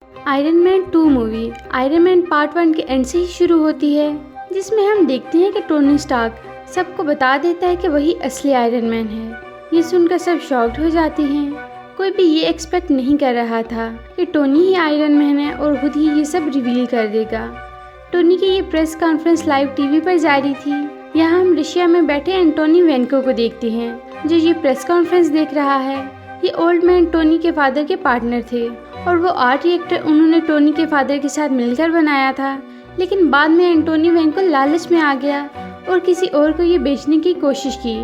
Iron man 2 movie iron man part 1 के and से ही शुरू होती है, जिसमें हम देखते हैं कि टोनी स्टार्क सबको बता देता है कि वही असली आयरन मैन है। ये सुनकर सब शॉक्ड हो जाते हैं। कोई भी ये एक्सपेक्ट नहीं कर रहा था कि टोनी ही आयरन मैन है और खुद ही ये सब रिवील कर देगा। टोनी की ये प्रेस कॉन्फ्रेंस लाइव टीवी पर जारी थी। यहाँ हम रशिया में बैठे एंटोनी वेंको को देखते हैं, जो ये प्रेस कॉन्फ्रेंस देख रहा है। ये ओल्ड मैन टोनी के फादर के पार्टनर थे और वो आर्ट रिएक्टर उन्होंने टोनी के फादर के साथ मिलकर बनाया था। लेकिन बाद में एंटोनी वेंको लालच में आ गया और किसी और को ये बेचने की कोशिश की,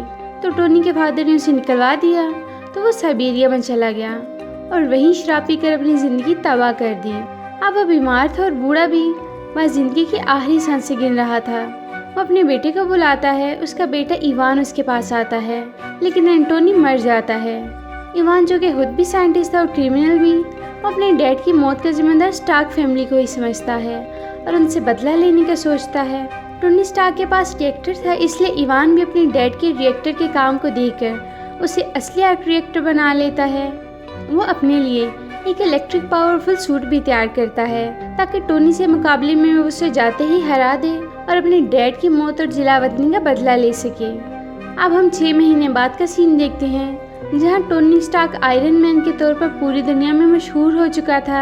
तो टोनी के फादर ने उसे निकलवा दिया, तो वो साइबेरिया में चला गया और वहीं शराब पीकर अपनी ज़िंदगी तबाह कर दी। अब वो बीमार था और बूढ़ा भी, वह ज़िंदगी की आखिरी सांसें गिन रहा था। वो अपने बेटे को बुलाता है। उसका बेटा इवान उसके पास आता है, लेकिन एंटोनी मर जाता है। इवान, जो कि खुद भी साइंटिस्ट था और क्रिमिनल भी, वो अपने डैड की मौत का जिम्मेदार स्टार्क फैमिली को ही समझता है और उनसे बदला लेने का सोचता है। टोनी स्टार्क के पास रिएक्टर था, इसलिए इवान भी अपने डैड के रिएक्टर के काम को देखकर उसे असली आर्ट रिएक्टर बना लेता है। वो अपने लिए एक इलेक्ट्रिक पावरफुल सूट भी तैयार करता है, ताकि टोनी से मुकाबले में वो उसे जाते ही हरा दे और अपने डैड की मौत और जलावतनी का बदला ले सके। अब हम 6 महीने बाद का सीन देखते हैं, जहां टोनी स्टार्क आयरन मैन के तौर पर पूरी दुनिया में मशहूर हो चुका था।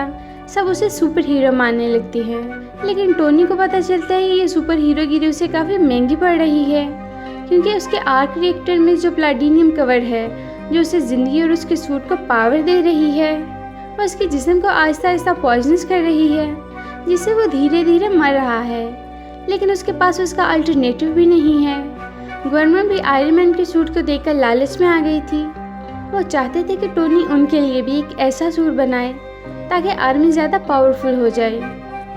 सब उसे सुपर हीरो मानने लगते हैं, लेकिन टोनी को पता चलता है ये सुपर हीरोगिरी उसे काफ़ी महंगी पड़ रही है, क्योंकि उसके आर्क रिएक्टर में जो प्लैटिनियम कवर है, जो उसे ज़िंदगी और उसके सूट को पावर दे रही है, और उसके जिस्म को आहिस्ता आहिस्ता पॉइजनस कर रही है, जिससे वो धीरे धीरे मर रहा है। लेकिन उसके पास उसका अल्टरनेटिव भी नहीं है। गवर्नमेंट भी आयरन मैन के सूट को देखकर लालच में आ गई थी। वो चाहते थे कि टोनी उनके लिए भी एक ऐसा सूट बनाए ताकि आर्मी ज़्यादा पावरफुल हो जाए।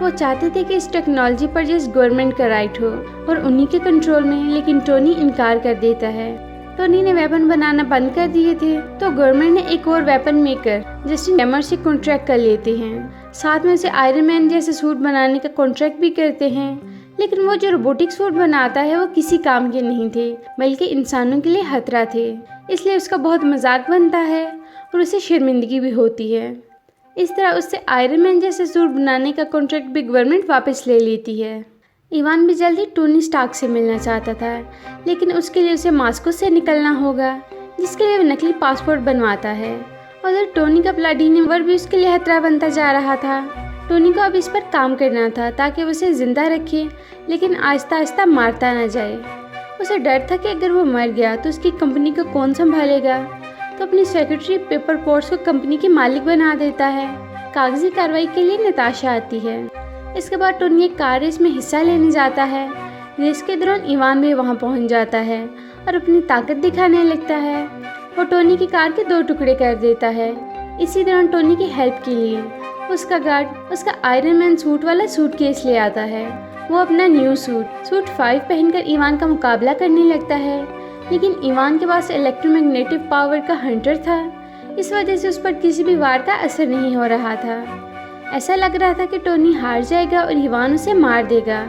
वो चाहते थे कि इस टेक्नोलॉजी पर जस्ट गवर्नमेंट का राइट हो और उन्हीं के कंट्रोल में, लेकिन टोनी इनकार कर देता है। टोनी ने वेपन बनाना बंद कर दिए थे, तो गवर्नमेंट ने एक और वेपन मेकर जस्टिन हैमर से कॉन्ट्रैक्ट कर लेते हैं। साथ में उसे आयरन मैन जैसे सूट बनाने का कॉन्ट्रैक्ट भी करते हैं। लेकिन वो जो रोबोटिक सूट बनाता है वो किसी काम के नहीं थे, बल्कि इंसानों के लिए खतरा थे। इसलिए उसका बहुत मजाक बनता है और उसे शर्मिंदगी भी होती है। इस तरह उससे आयरन मैन जैसे सूट बनाने का कॉन्ट्रैक्ट भी गवर्नमेंट वापस ले लेती है। इवान भी जल्दी टोनी स्टार्क से मिलना चाहता था, लेकिन उसके लिए उसे मास्को से निकलना होगा, जिसके लिए वो नकली पासपोर्ट बनवाता है। और टोनी का प्लैटिनियम भी उसके लिए खतरा बनता जा रहा था। टोनी को अब इस पर काम करना था ताकि वो उसे जिंदा रखे, लेकिन आहिस्ता आहिस्ता मारता न जाए। उसे डर था कि अगर वो मर गया तो उसकी कंपनी को कौन संभालेगा, तो अपनी सेक्रेटरी पेपर पोर्ट्स को कंपनी की मालिक बना देता है। कागजी कार्रवाई के लिए नताशा आती है। इसके बाद टोनी एक कार रेस में हिस्सा लेने जाता है। रेस के दौरान इवान भी वहां पहुंच जाता है और अपनी ताकत दिखाने लगता है। वो टोनी की कार के 2 टुकड़े कर देता है। इसी दौरान टोनी की हेल्प के लिए उसका गार्ड उसका आयरन मैन सूट वाला सूटकेस ले आता है। वो अपना न्यू सूट 5 पहनकर इवान का मुकाबला करने लगता है, लेकिन इवान के पास इलेक्ट्रोमैग्नेटिक पावर का हंटर था। इस वजह से उस पर किसी भी वार का असर नहीं हो रहा था। ऐसा लग रहा था कि टोनी हार जाएगा और इवान उसे मार देगा,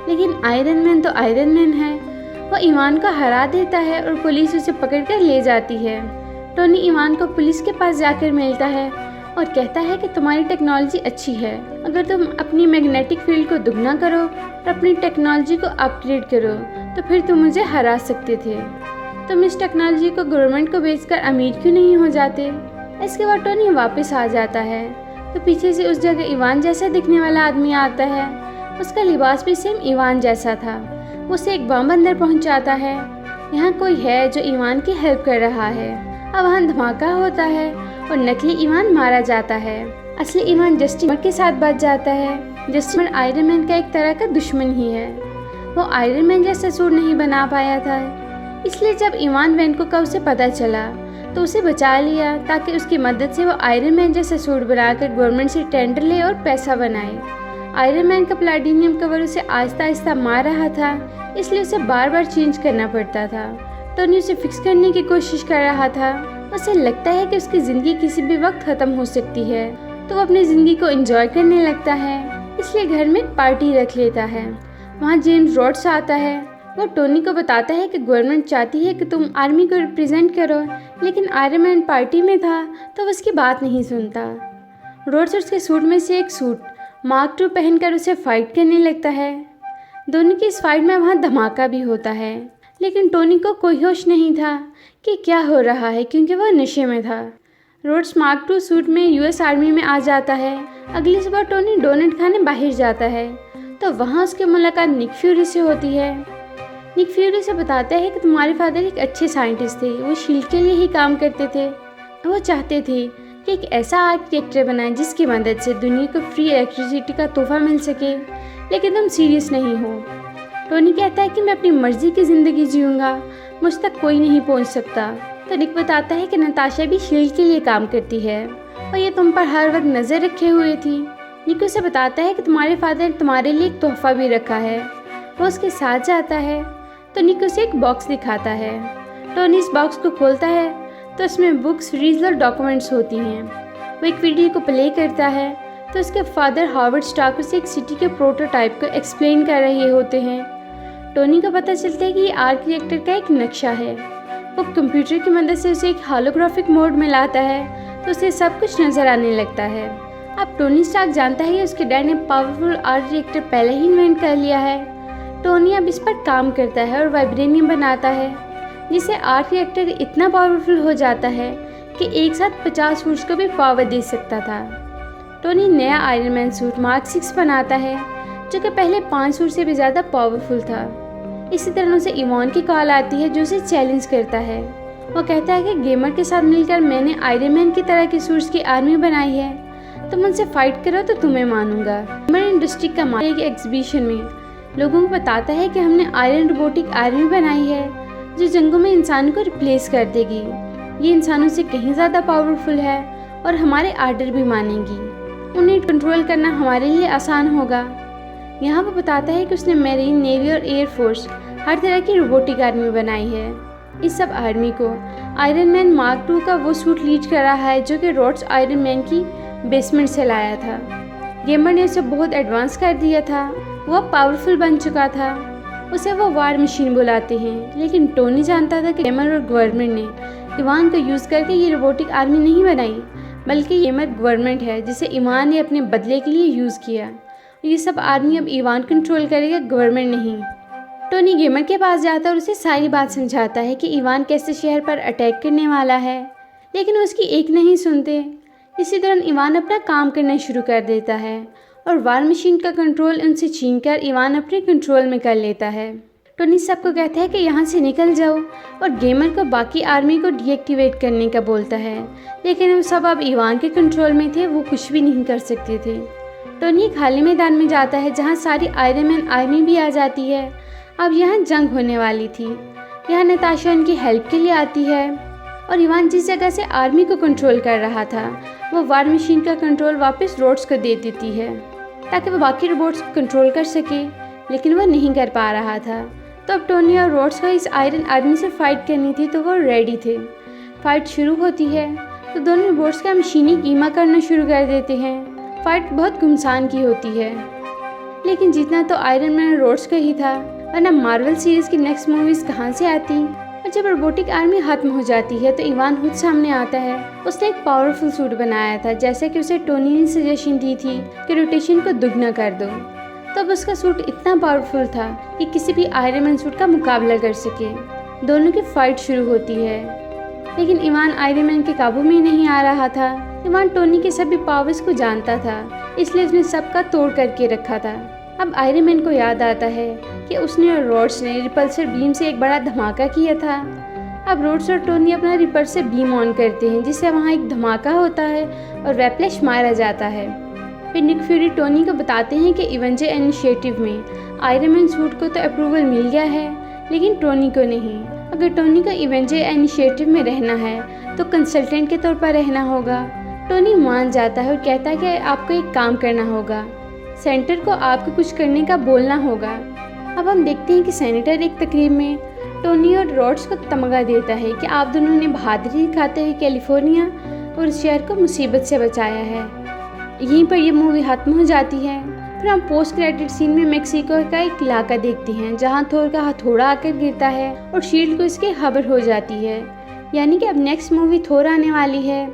लेकिन आयरन मैन तो आयरन मैन है। वो इवान को हरा देता है और पुलिस उसे पकड़कर ले जाती है। टोनी इवान को पुलिस के पास जाकर मिलता है और कहता है कि तुम्हारी टेक्नोलॉजी अच्छी है, अगर तुम अपनी मैग्नेटिक फील्ड को दुगना करो और अपनी टेक्नोलॉजी को अपग्रेड करो तो फिर तुम मुझे हरा सकते थे। तुम इस टेक्नोलॉजी को गवर्नमेंट को बेचकर अमीर क्यों नहीं हो जाते। इसके बाद टोनी वापस आ जाता है, तो पीछे से उस जगह इवान जैसा दिखने वाला आदमी आता है। उसका लिबास भी सेम इवान जैसा था। वो उसे एक बम अंदर पहुंचाता है। यहाँ कोई है जो इवान की हेल्प कर रहा है। अब वहाँ धमाका होता है और नकली इवान मारा जाता है। असली इवान जस्टिन के साथ बच जाता है। जस्टिन आयरन मैन का एक तरह का दुश्मन ही है। वो आयरन मैन जैसा सूट नहीं बना पाया था, इसलिए जब इवान वेंको का उसे पता चला तो उसे बचा लिया, ताकि उसकी मदद से वो आयरन मैन जैसा सूट बनाकर गवर्नमेंट से टेंडर ले और पैसा बनाए। आयरन मैन का प्लैटिनियम कवर उसे आहिस्ता आहिस्ता मार रहा था, इसलिए उसे बार बार चेंज करना पड़ता था। टोनी उसे फिक्स करने की कोशिश कर रहा था। उसे लगता है कि उसकी ज़िंदगी किसी भी वक्त ख़त्म हो सकती है, तो वो अपनी ज़िंदगी को एंजॉय करने लगता है, इसलिए घर में एक पार्टी रख लेता है। वहाँ जेम्स रॉड्स आता है। वो टोनी को बताता है कि गवर्नमेंट चाहती है कि तुम आर्मी को रिप्रेजेंट करो, लेकिन आयरन मैन पार्टी में था तो वो उसकी बात नहीं सुनता। रोड्स उसके सूट में से एक सूट मार्क II पहनकर उसे फाइट करने लगता है। दोनों की इस फाइट में वहाँ धमाका भी होता है, लेकिन टोनी को कोई होश नहीं था कि क्या हो रहा है क्योंकि वह नशे में था। रोड्स मार्क II सूट में US आर्मी में आ जाता है। अगली सुबह टोनी डोनट खाने बाहर जाता है तो वहाँ उसकी मुलाकात निक फ्यूरी से होती है। निक फ्यूरी से बताता है कि तुम्हारे फादर एक अच्छे साइंटिस्ट थे, वो शील्ड के लिए ही काम करते थे। वो चाहते थे कि एक ऐसा आर्किटेक्चर बनाएं जिसकी मदद से दुनिया को फ्री इलेक्ट्रिसिटी का तोहफा मिल सके, लेकिन तुम सीरियस नहीं हो। टोनी कहता है कि मैं अपनी मर्जी की ज़िंदगी जीऊँगा, मुझ तक कोई नहीं पहुँच सकता। तो निक बताता है कि नताशा भी शील्ड के लिए काम करती है और ये तुम पर हर वक्त नज़र रखे हुए थी। निक उसे बताता है कि तुम्हारे फादर तुम्हारे लिए एक तोहफा भी रखा है। वो उसके साथ जाता है तो निक उसे एक बॉक्स दिखाता है। टोनी इस बॉक्स को खोलता है तो उसमें बुक्स, रील्स और डॉक्यूमेंट्स होती हैं। वो एक वीडियो को प्ले करता है तो उसके फादर हार्वर्ड स्टार्क उसे एक सिटी के प्रोटोटाइप को एक्सप्लेन कर रहे होते हैं। टोनी को पता चलता है कि ये आर्किटेक्चर का एक नक्शा है। वो कंप्यूटर की मदद से उसे एक होलोग्राफिक मोड में लाता है तो उसे सब कुछ नज़र आने लगता है। अब टोनी स्टार्क जानता है कि उसके डैड ने पावरफुल आर्ट रिएक्टर पहले ही इन्वेंट कर लिया है। टोनी अब इस पर काम करता है और वाइब्रेनियम बनाता है, जिससे आर्ट रिएक्टर इतना पावरफुल हो जाता है कि एक साथ 50 फूड्स को भी पावर दे सकता था। टोनी नया iron man suit mark VI बनाता है, जो कि पहले 5 सूट से भी ज़्यादा पावरफुल था। इसी तरह उसे इवान की कॉल आती है जो उसे चैलेंज करता है। वो कहता है कि गेमर के साथ मिलकर मैंने आयरन मैन की तरह की सूट्स की आर्मी बनाई है, तुम उनसे फाइट करो तो तुम्हें मानूंगा। गेमर इंडस्ट्री का मालिक एक एग्जीबिशन में लोगों को बताता है कि हमने आयरन रोबोटिक आर्मी बनाई है जो जंगों में इंसानों को रिप्लेस कर देगी। ये इंसानों से कहीं ज़्यादा पावरफुल है और हमारे आर्डर भी मानेगी। उन्हें कंट्रोल करना हमारे लिए आसान होगा। यहाँ वो बताता है कि उसने मैरीन, नेवी और एयरफोर्स हर तरह की रोबोटिक आर्मी बनाई है। इस सब आर्मी को आयरन मैन मार्क II का वो सूट लीड कर रहा है जो कि रोड्स आयरन मैन की बेसमेंट से लाया था। गेमर ने उसे बहुत एडवांस कर दिया था, वो पावरफुल बन चुका था। उसे वो वार मशीन बुलाते हैं, लेकिन टोनी जानता था कि गेमर और गवर्नमेंट ने इवान को यूज़ करके ये रोबोटिक आर्मी नहीं बनाई, बल्कि गेमर गवर्नमेंट है जिसे इवान ने अपने बदले के लिए यूज़ किया। ये सब आर्मी अब इवान कंट्रोल करेगा, गवर्नमेंट नहीं। टोनी गेमर के पास जाता है और उसे सारी बात समझाता है कि इवान कैसे शहर पर अटैक करने वाला है, लेकिन उसकी एक नहीं सुनते। इसी दौरान इवान अपना काम करना शुरू कर देता है और वार मशीन का कंट्रोल उनसे छीनकर इवान अपने कंट्रोल में कर लेता है। टोनी सबको कहता है कि यहाँ से निकल जाओ और गेमर को बाकी आर्मी को डीएक्टिवेट करने का बोलता है, लेकिन वो सब अब इवान के कंट्रोल में थे, वो कुछ भी नहीं कर सकते थे। टोनी एक खाली मैदान में जाता है जहाँ सारी आयरन मैन आर्मी भी आ जाती है। अब यहाँ जंग होने वाली थी। यहाँ नताशा उनकी हेल्प के लिए आती है और इवान जिस जगह से आर्मी को कंट्रोल कर रहा था वो वार मशीन का कंट्रोल वापस रोड्स को दे देती है ताकि वो बाकी रोबोट्स को कंट्रोल कर सके, लेकिन वो नहीं कर पा रहा था। तो अब टोनी और रोड्स को इस आयरन आर्मी से फाइट करनी थी, तो वो रेडी थे। फाइट शुरू होती है तो दोनों रोबोट्स का मशीनी कीमा करना शुरू कर देते हैं। फाइट बहुत घुमसान की होती है, लेकिन जीतना तो आयरन मैन और रोड्स का ही था, वरना मार्वल सीरीज़ की नेक्स्ट मूवीज़ कहाँ से आती। और जब रोबोटिक आर्मी खत्म हो जाती है तो इवान खुद सामने आता है। उसने एक पावरफुल सूट बनाया था, जैसे कि उसे टोनी ने सजेशन दी थी कि रोटेशन को दुगना कर दो। तब उसका सूट इतना पावरफुल था कि किसी भी आयरन मैन सूट का मुकाबला कर सके। दोनों की फाइट शुरू होती है, लेकिन इवान आयरन मैन के काबू में नहीं आ रहा था। इवान टोनी के सभी पावर्स को जानता था, इसलिए उसने सबका तोड़ करके रखा था। अब आयरन मैन को याद आता है कि उसने और रोड्स ने रिपल्सर बीम से एक बड़ा धमाका किया था। अब रोड्स और टोनी अपना रिपल्सर बीम ऑन करते हैं, जिससे वहाँ एक धमाका होता है और वेपलेश मारा जाता है। फिर निक फ्यूरी टोनी को बताते हैं कि एवेंजर इनिशिएटिव में आयरन मैन सूट को तो अप्रूवल मिल गया है, लेकिन टोनी को नहीं। अगर टोनी को एवेंजर इनिशिएटिव में रहना है तो कंसल्टेंट के तौर पर रहना होगा। टोनी मान जाता है और कहता है कि आपको एक काम करना होगा, सेनेटर को आपको कुछ करने का बोलना होगा। अब हम देखते हैं कि सेनेटर एक तकरीब में टोनी और रोड्स को तमगा देता है कि आप दोनों ने बहादुरी दिखाते हुए कैलिफोर्निया और इस शहर को मुसीबत से बचाया है। यहीं पर यह मूवी खत्म हो जाती है। फिर हम पोस्ट क्रेडिट सीन में मेक्सिको का एक इलाका देखते हैं जहां थोर का हथौड़ा आकर गिरता है और शील्ड को इसकी खबर हो जाती है, यानी कि अब नेक्स्ट मूवी थोर आने वाली है।